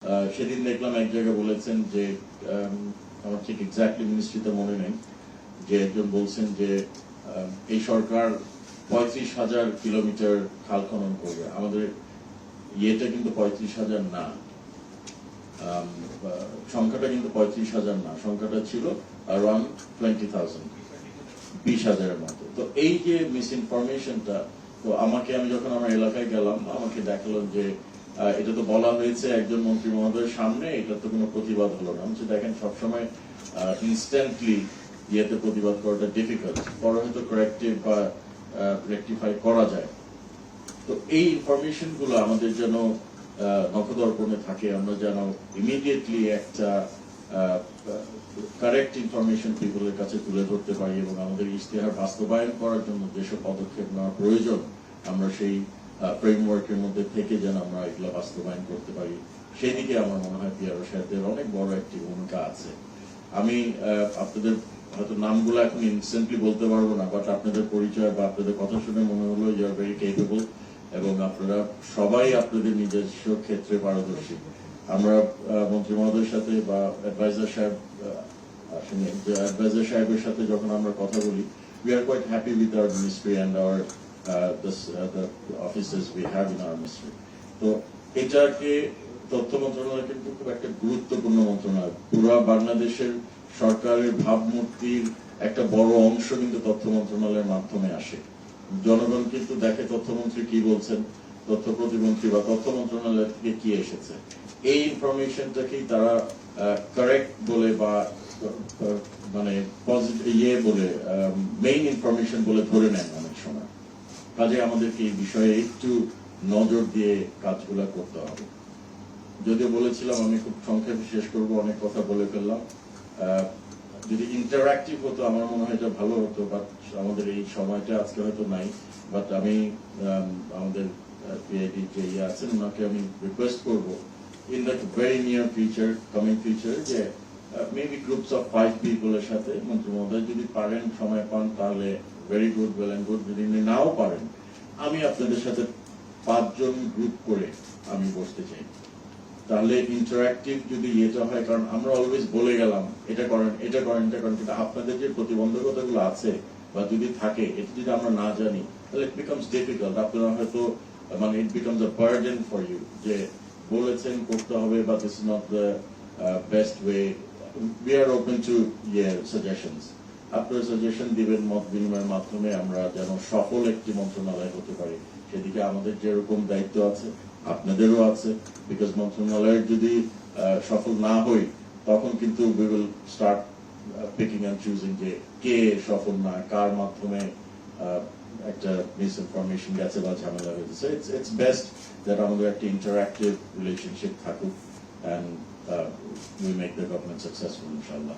সেদিন দেখলাম এক জায়গায় বলেছেন যে আমার ঠিক এক্স্যাক্টলি মিনিস্ট্রিতে মনে নেই যে একজন বলছেন যে এই সরকার ৩৫,০০০ কিলোমিটার খাল খনন করবে। আমাদের ইয়েটা কিন্তু ৩৫,০০০ না, সংখ্যাটা কিন্তু ৩৫,০০০ না, সংখ্যাটা ছিল অ্যারাউন্ড 20,000, 20,০০০-এর মতো। তো এই যে মিস ইনফরমেশনটা, তো আমি যখন আমার এলাকায় গেলাম আমাকে দেখালো যে এটা তো বলা হয়েছে একজন মন্ত্রী মহোদয়ের সামনে, এটা তো কোনো প্রতিবাদ হলো না। দেখেন সবসময় ইনস্ট্যান্টলি ইয়েতে প্রতিবাদ করাটা ডিফিকাল্ট, পরে হয়তো কারেক্টিভ বা রেকটিফাই করা যায়। তো এই ইনফরমেশন গুলো আমাদের যেন নখদর্পণে থাকে, আমরা যেন ইমিডিয়েটলি একটা কারেক্ট ইনফরমেশন পিপলের কাছে তুলে ধরতে পারি এবং আমাদের ইশতেহার বাস্তবায়ন করার জন্য যেসব পদক্ষেপ নেওয়া প্রয়োজন আমরা সেই ফ্রেমওয়ার্কের মধ্যে থেকে যেন আমরা এগুলো বাস্তবায়ন করতে পারি, সেদিকে আমার মনে হয় পিআরও সাহেবদের অনেক বড় একটি ভূমিকা আছে। আমি আপনাদের হয়তো নামগুলো এখন ইনস্ট্যান্টলি বলতে পারবো না, বাট আপনাদের পরিচয় বা আপনাদের কথা শুনে মনে হলো ইউ আর ভেরি কেপেবল এবং আপনারা সবাই আপনাদের নিজস্ব ক্ষেত্রে পারদর্শী। আমরা মন্ত্রী মহোদয়ের সাথে বা অ্যাডভাইজার সাহেবের সাথে যখন আমরা কথা বলি, we are quite happy with our ministry and our the offices we have in our ministry. তো এটাকে তথ্য মন্ত্রণালয় কিন্তু খুব একটা গুরুত্বপূর্ণ মন্ত্রণালয়। পুরো বাংলাদেশের সরকারের ভাবমূর্তির একটা বড় অংশ কিন্তু তথ্য মন্ত্রণালয়ের মাধ্যমে আসে। জনগণ কিন্তু দেখে তথ্যমন্ত্রী কি বলছেন, তথ্য প্রতিমন্ত্রী বা তথ্য মন্ত্রণালয় থেকে কি এসেছে, এই ইনফরমেশনটাকেই তারা কারেক্ট বলে বা মানে বলে মেইন ইনফরমেশন বলে ধরে নেন অনেক সময়। কাজে আমাদেরকে এই বিষয়ে একটু নজর দিয়ে কাজগুলো করতে হবে। যদিও বলেছিলাম আমি খুব সংক্ষেপে শেষ করবো, অনেক কথা বলে ফেললাম। যদি ইন্টারঅ্যাক্টিভ হতো আমার মনে হয় এটা ভালো হতো, বাট আমাদের এই সময়টা আজকে হয়তো নাই। বাট আমি আমাদের পিআইডি যে আছেন ওনাকে আমি রিকোয়েস্ট করবো in the very near future, coming future, যে মেবি গ্রুপস অফ 5 পিপলের সাথে মন্ত্রী মহোদয় যদি পারেন, সময় পান, তাহলে very good, well and good. যদি নাও পারেন, আমি আপনাদের সাথে 5 জন গ্রুপ করে আমি বসতে চাই, তাহলে ইন্টারঅ্যাক্টিভ যদি এটা হয়। কারণ আমরা অলওয়েজ বলে গেলাম এটা করেন, এটা করেন, এটা করেন, কিন্তু আপনাদের যে প্রতিবন্ধকতাগুলো আছে বা যদি থাকে, এটা যদি আমরা না জানি, তাহলে ইট বিকামস ডিফিকাল্ট। আপনারা হয়তো মানে it becomes a burden for you, যে বলেছেন করতে হবে বা this is not the best way. We are open to suggestions. আপনারা সাজেশন দিবেন, মত বিনিময়ের মাধ্যমে আমরা যেন সফল একটি মন্ত্রণালয় হতে পারি, সেদিকে আমাদের যেরকম দায়িত্ব আছে আপনাদেরও আছে। বিকজ মন্ত্রণালয়ের যদি সফল না হই, তখন কিন্তু we will start picking and choosing যে কে সফল না, কার মাধ্যমে একটা মিস ইনফরমেশন গেছে বা ঝামেলা হয়েছে। ইটস বেস্ট দ্যাট আমাদের একটা ইন্টারঅ্যাক্টিভ রিলেশনশিপ থাকুক, and we make the government successful ইনশাআল্লাহ।